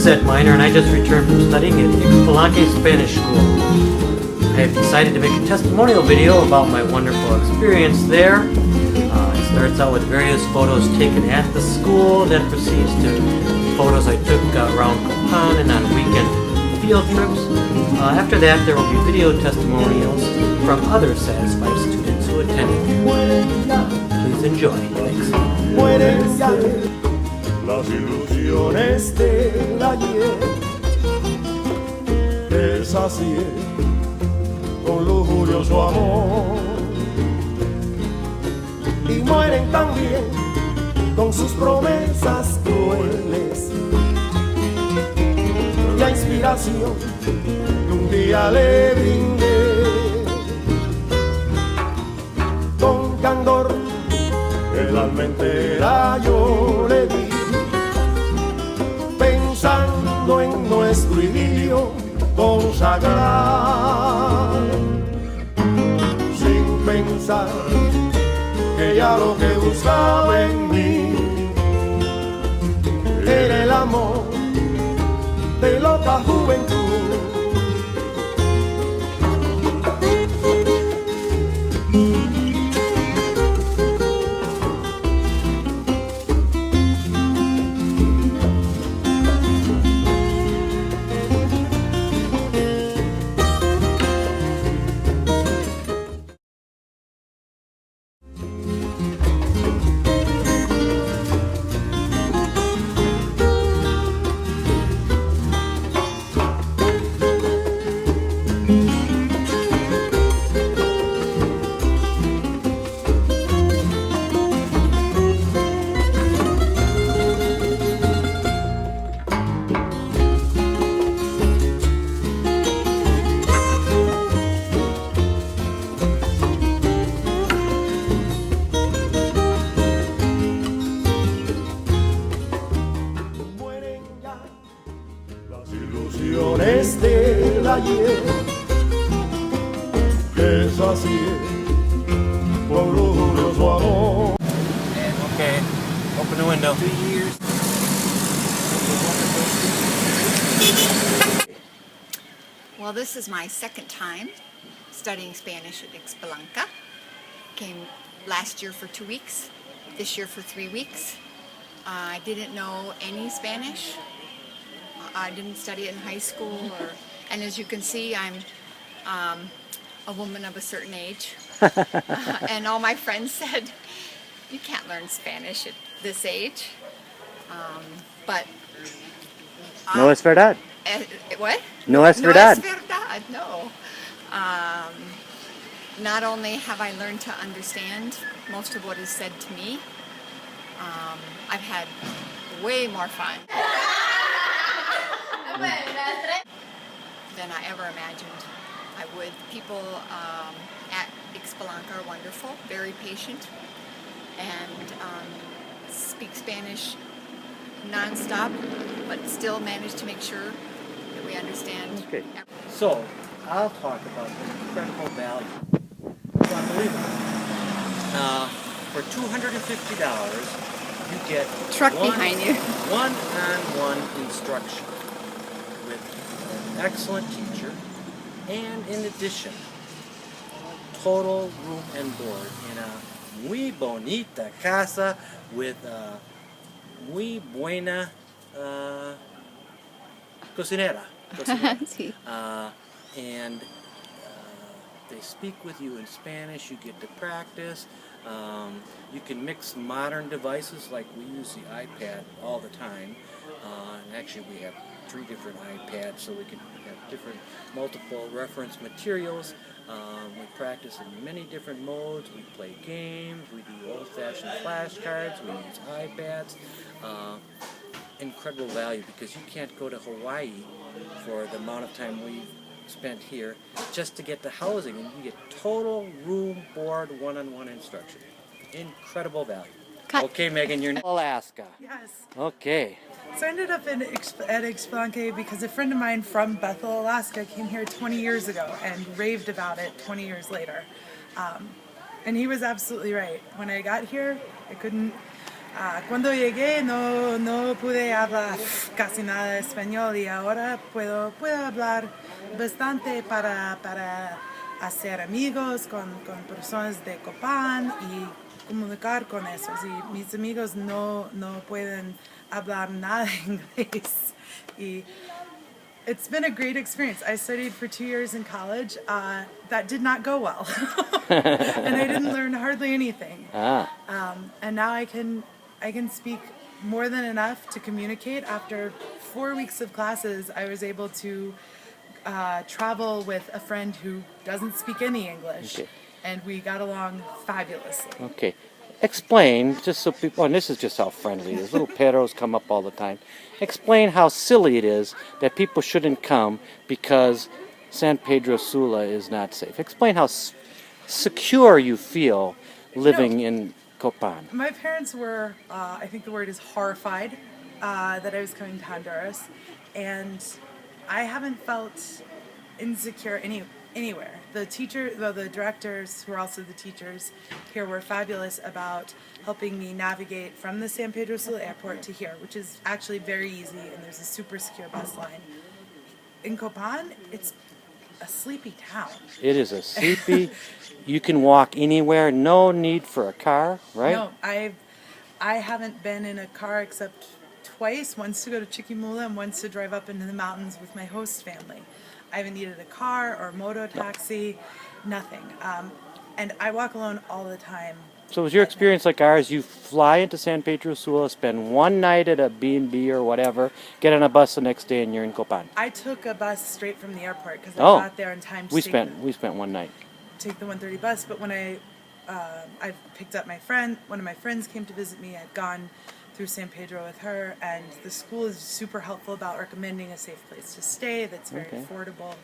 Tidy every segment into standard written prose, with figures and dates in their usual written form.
set minor and I just returned from studying at Ixbalanque Spanish School. I have decided to make a testimonial video about my wonderful experience there. It starts out with various photos taken at the school, then proceeds to photos I took around Copan and on weekend field trips. After that, there will be video testimonials from other satisfied students who attended. Please enjoy. Thanks. Las ilusiones del ayer deshacié con lujurioso amor y mueren también con sus promesas crueles. La inspiración que un día le brindé con candor, el alma entera yo le di, pensando en nuestro idilio consagrar, sin pensar que ya lo que buscaba en mí era el amor de loca juventud. Del ayer, deshacié con lujurioso amor. Okay, open the window. 2 years. Well, this is my second time studying Spanish at Ixbalanque. Came last year for 2 weeks, this year for 3 weeks. I didn't know any Spanish. I didn't study it in high school, and as you can see, I'm a woman of a certain age. And all my friends said, you can't learn Spanish at this age. But no es verdad. What? No es verdad. No es verdad, no. Not only have I learned to understand most of what is said to me, I've had way more fun than I ever imagined I would. People at Ixbalanque are wonderful, very patient, and speak Spanish non-stop, but still manage to make sure that we understand. Okay, so I'll talk about the incredible value. It's unbelievable. For $250, you get Truck behind you. one-on-one instruction with an excellent teacher, and in addition, total room and board in a muy bonita casa with a muy buena cocinera. Sí. And they speak with you in Spanish. You get to practice. You can mix modern devices, like we use the iPad all the time. And actually we have 3 different iPads, so we can have different multiple reference materials. We practice in many different modes. We play games. We do old-fashioned flashcards. We use iPads. Incredible value, because you can't go to Hawaii for the amount of time we've spent here just to get the housing, and you get total room, board, one-on-one instruction. Incredible value. Cut. Okay, Megan, you're in Alaska. Yes. Okay. So I ended up at Ixbalanque because a friend of mine from Bethel, Alaska came here 20 years ago and raved about it 20 years later. And he was absolutely right. When I got here, I couldn't Cuando llegué no pude hablar casi nada de español y ahora puedo hablar bastante para hacer amigos con personas de Copán y comunicar con esos. Y mis amigos no pueden hablar nada de inglés. Y it's been a great experience. I studied for 2 years in college. That did not go well. And I didn't learn hardly anything. And now I can speak more than enough to communicate. After 4 weeks of classes, I was able to travel with a friend who doesn't speak any English. Okay. And we got along fabulously. Okay. Explain, just so people, and this is just how friendly it is. Little perros come up all the time. Explain how silly it is that people shouldn't come because San Pedro Sula is not safe. Explain how secure you feel living in Copan. My parents were, I think the word is horrified that I was coming to Honduras, and I haven't felt insecure anywhere. The directors, who are also the teachers here, were fabulous about helping me navigate from the San Pedro Sula airport to here, which is actually very easy, and there's a super secure bus line. In Copan, it's a sleepy town. It is a sleepy, you can walk anywhere, no need for a car, right? No, I haven't been in a car except twice, once to go to Chiquimula and once to drive up into the mountains with my host family. I haven't needed a car or moto taxi, nothing. And I walk alone all the time. So was your experience like ours? You fly into San Pedro Sula, spend one night at a B&B or whatever, get on a bus the next day, and you're in Copan. I took a bus straight from the airport because I Oh. got there in time to We spent one night. take the 1:30 bus. But when I picked up my friend, one of my friends came to visit me. I'd gone through San Pedro with her, and the school is super helpful about recommending a safe place to stay that's very Okay. affordable.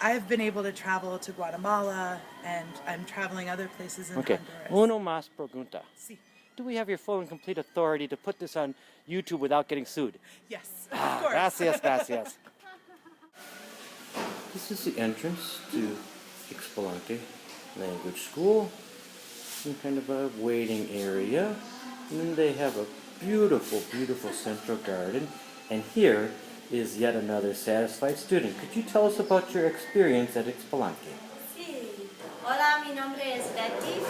I have been able to travel to Guatemala, and I'm traveling other places in Okay. Honduras. Uno más pregunta. Sí. Do we have your full and complete authority to put this on YouTube without getting sued? Yes, of course. Gracias. This is the entrance to Ixbalanque Language School. Some kind of a waiting area. And then they have a beautiful, beautiful central garden. And here is yet another satisfied student. Could you tell us about your experience at Ixbalanque? Sí. Hola, mi nombre es Betty.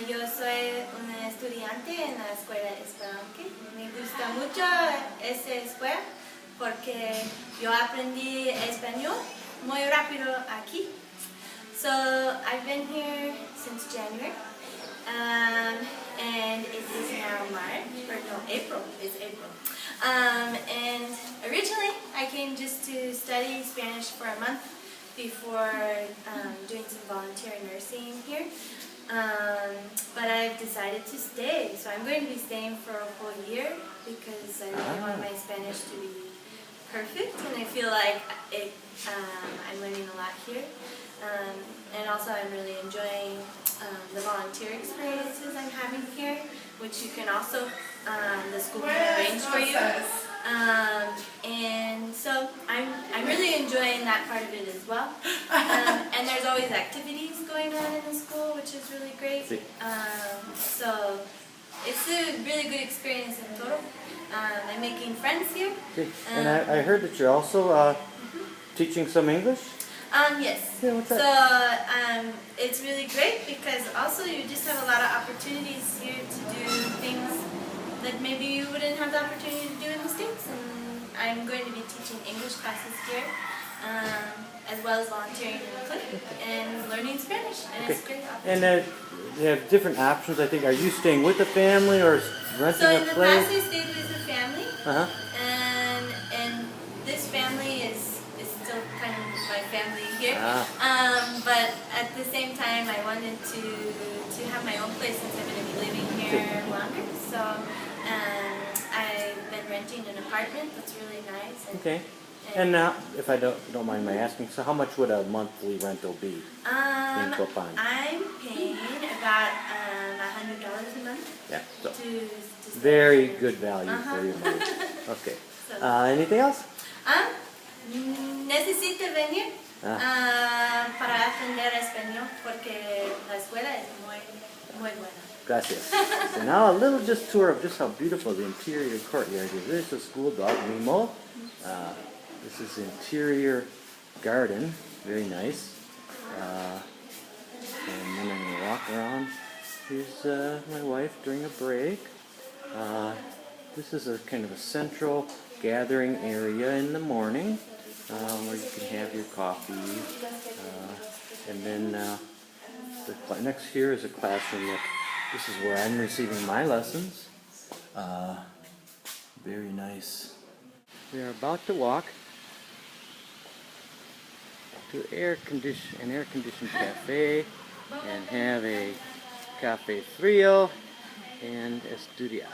Yo soy una estudiante en la escuela Ixbalanque. Me gusta mucho esta escuela porque yo aprendí español muy rápido aquí. So I've been here since January, and it is now April. It's April. And originally I came just to study Spanish for a month before doing some volunteer nursing here. But I've decided to stay, so I'm going to be staying for a whole year because I really want my Spanish to be perfect, and I feel like I'm learning a lot here. And also I'm really enjoying the volunteer experiences I'm having here, which you can also, the school can arrange for you. And so I'm really enjoying that part of it as well. And there's always activities going on in the school, which is really great. So it's a really good experience in total. I'm making friends here. And I heard that you're also teaching some English? Yes. Yeah, what's that? So it's really great because also you just have a lot of opportunities here to do things that maybe you wouldn't have the opportunity to do in the States. And I'm going to be teaching English classes here, as well as volunteering in the clinic and learning Spanish. And it's a great opportunity. And they have different options, I think. Are you staying with the family or renting So a in the place? past I stayed with the family, and this family is still kind of my family here. But at the same time, I wanted to have my own place since I'm going to be living here longer. So I've been renting an apartment that's really nice. Okay. And now, if I don't mind my asking, so how much would a monthly rental be in Copan? I'm paying about $100 a month. Yeah. So To very good value for your money. Okay. Anything else? Necesito venir para aprender español porque la escuela es muy buena. Gracias. So now a little just tour of just how beautiful the interior courtyard is. There's the school dog, Mimo. This is the interior garden. Very nice. And then I'm going to walk around. Here's my wife during a break. This is a kind of a central gathering area in the morning where you can have your coffee. And then next here is a classroom that this is where I'm receiving my lessons. Very nice. We are about to walk to an air-conditioned cafe and have a cafe frio and estudiar.